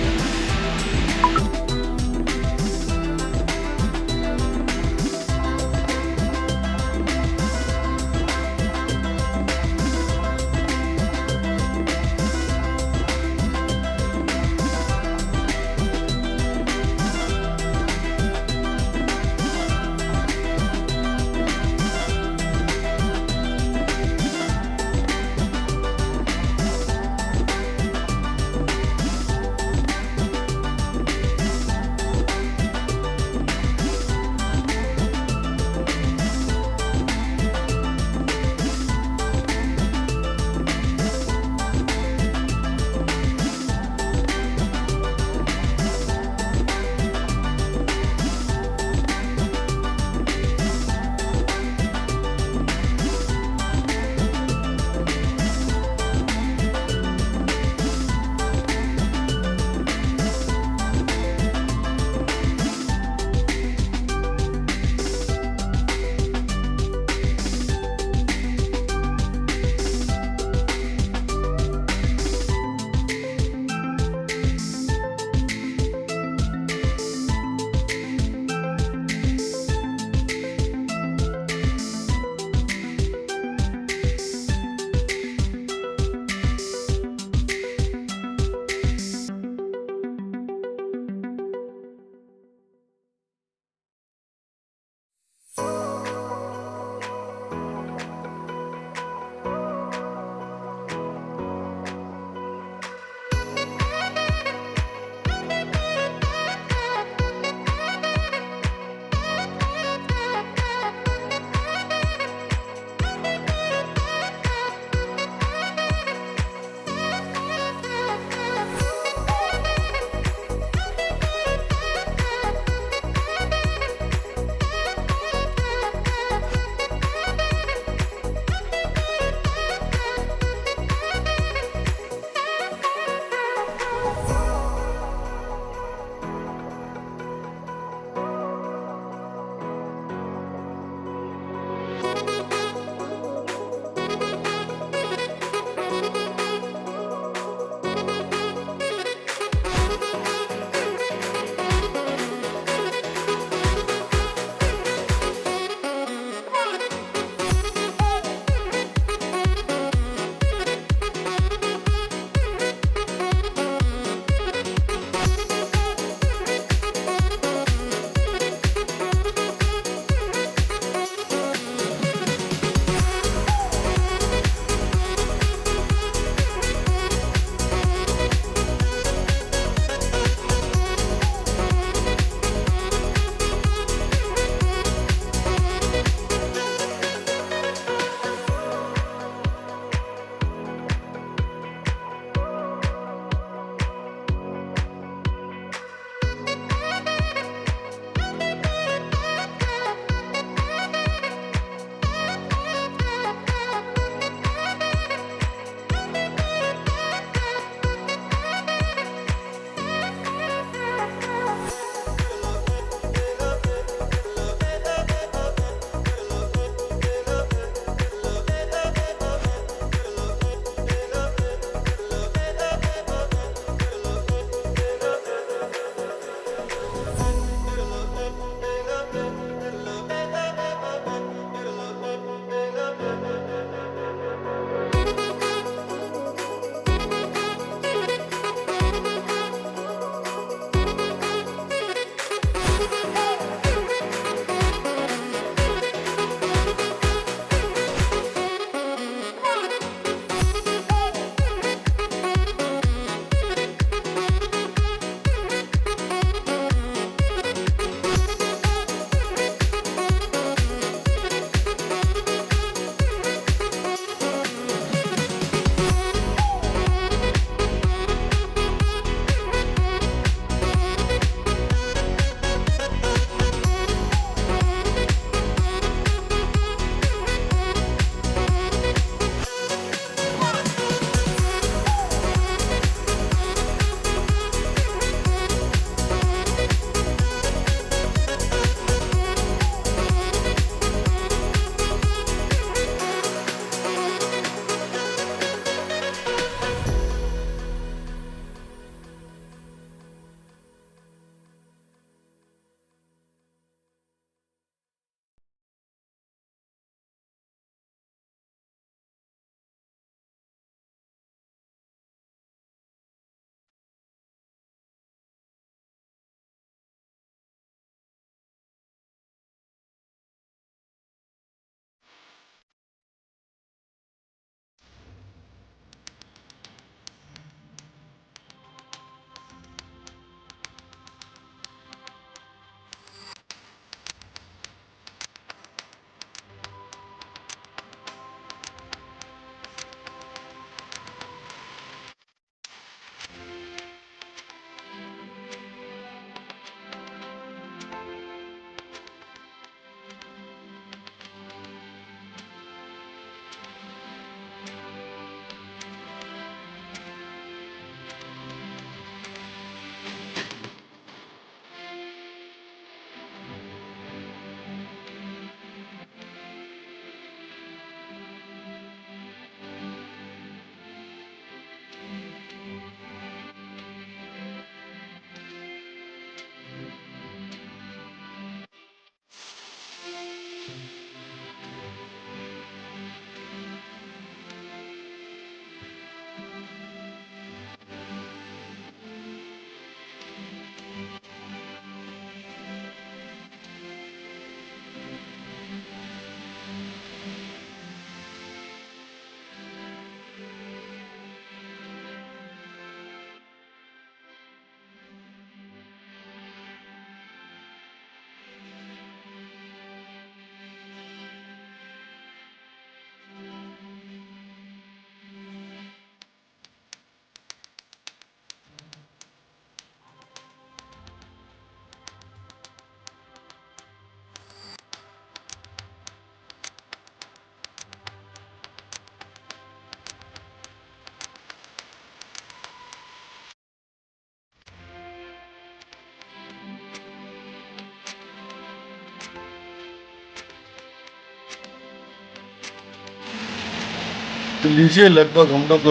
तो लीजिए, लगभग हम लोग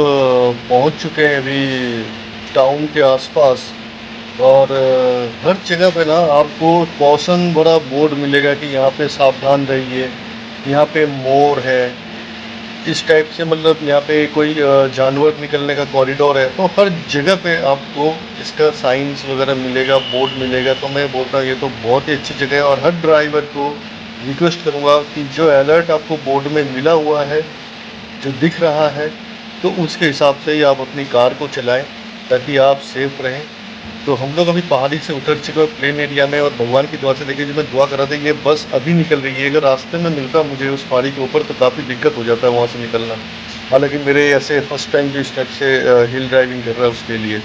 पहुंच चुके हैं अभी टाउन के आसपास। और हर जगह पे ना आपको कॉशन बड़ा बोर्ड मिलेगा कि यहाँ पे सावधान रहिए, यहाँ पे मोर है, इस टाइप से, मतलब यहाँ पे कोई जानवर निकलने का कॉरिडोर है। तो हर जगह पे आपको इसका साइंस वगैरह मिलेगा, बोर्ड मिलेगा। तो मैं बोलता हूँ ये तो बहुत ही अच्छी जगह है, और हर ड्राइवर को रिक्वेस्ट करूँगा कि जो अलर्ट आपको बोर्ड में मिला हुआ है, जो दिख रहा है, तो उसके हिसाब से ही आप अपनी कार को चलाएं, ताकि आप सेफ रहें। तो हम लोग अभी पहाड़ी से उतर चुके हैं प्लेन एरिया में, और भगवान की दुआ से, देखिए, जो मैं दुआ कर रहा था, ये बस अभी निकल रही है। अगर रास्ते में मिलता मुझे उस पहाड़ी के ऊपर, तो काफ़ी दिक्कत हो जाता है वहाँ से निकलना। हालांकि मेरे ऐसे फर्स्ट टाइम जो इस टाइप से हिल ड्राइविंग कर रहा है उसके लिए।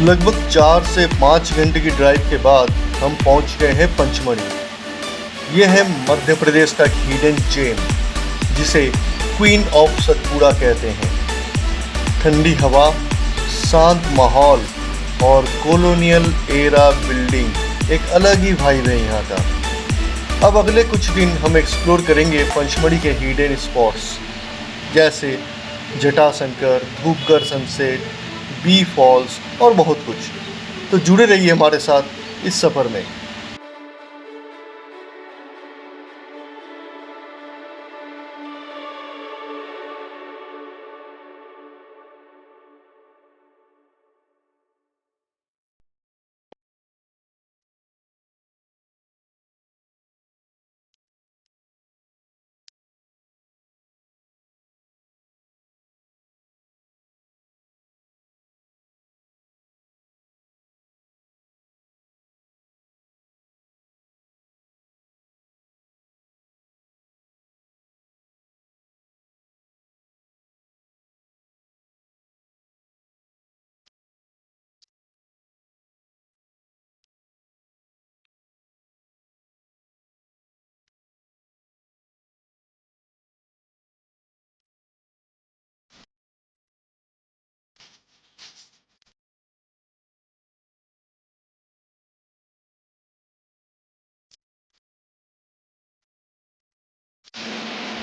लगभग 4 से 5 घंटे की ड्राइव के बाद हम पहुंच गए हैं पंचमढ़ी। ये है मध्य प्रदेश का हिडन जेम, जिसे क्वीन ऑफ सतपुड़ा कहते हैं। ठंडी हवा, शांत माहौल और कॉलोनियल एरा बिल्डिंग, एक अलग ही वाइब है यहाँ का। अब अगले कुछ दिन हम एक्सप्लोर करेंगे पंचमढ़ी के हिडन स्पॉट्स, जैसे Jatashankar, Dhupgarh sunset, bee falls और बहुत कुछ। तो जुड़े रहिए हमारे साथ इस सफ़र में।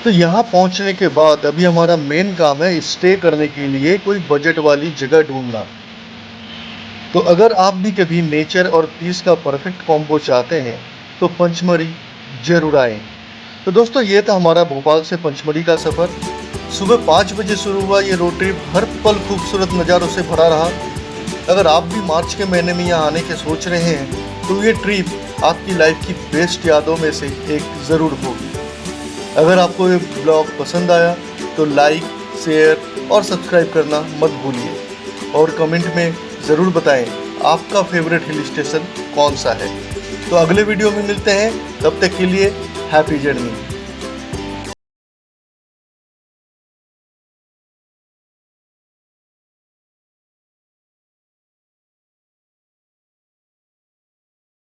तो यहाँ पहुँचने के बाद अभी हमारा मेन काम है स्टे करने के लिए कोई बजट वाली जगह ढूंढना। तो अगर आप भी कभी नेचर और पीस का परफेक्ट कॉम्बो चाहते हैं, तो पंचमढ़ी जरूर आएं। तो दोस्तों, ये था हमारा भोपाल से पंचमढ़ी का सफ़र। सुबह 5 बजे शुरू हुआ ये रोड ट्रिप, हर पल खूबसूरत नज़ारों से भरा रहा। अगर आप भी मार्च के महीने में यहाँ आने के सोच रहे हैं तो ये ट्रिप आपकी लाइफ की बेस्ट यादों में से एक ज़रूर होगी। अगर आपको ये ब्लॉग पसंद आया तो लाइक, शेयर और सब्सक्राइब करना मत भूलिए और कमेंट में ज़रूर बताएं आपका फेवरेट हिल स्टेशन कौन सा है। तो अगले वीडियो में मिलते हैं, तब तक के लिए हैप्पी जर्नी।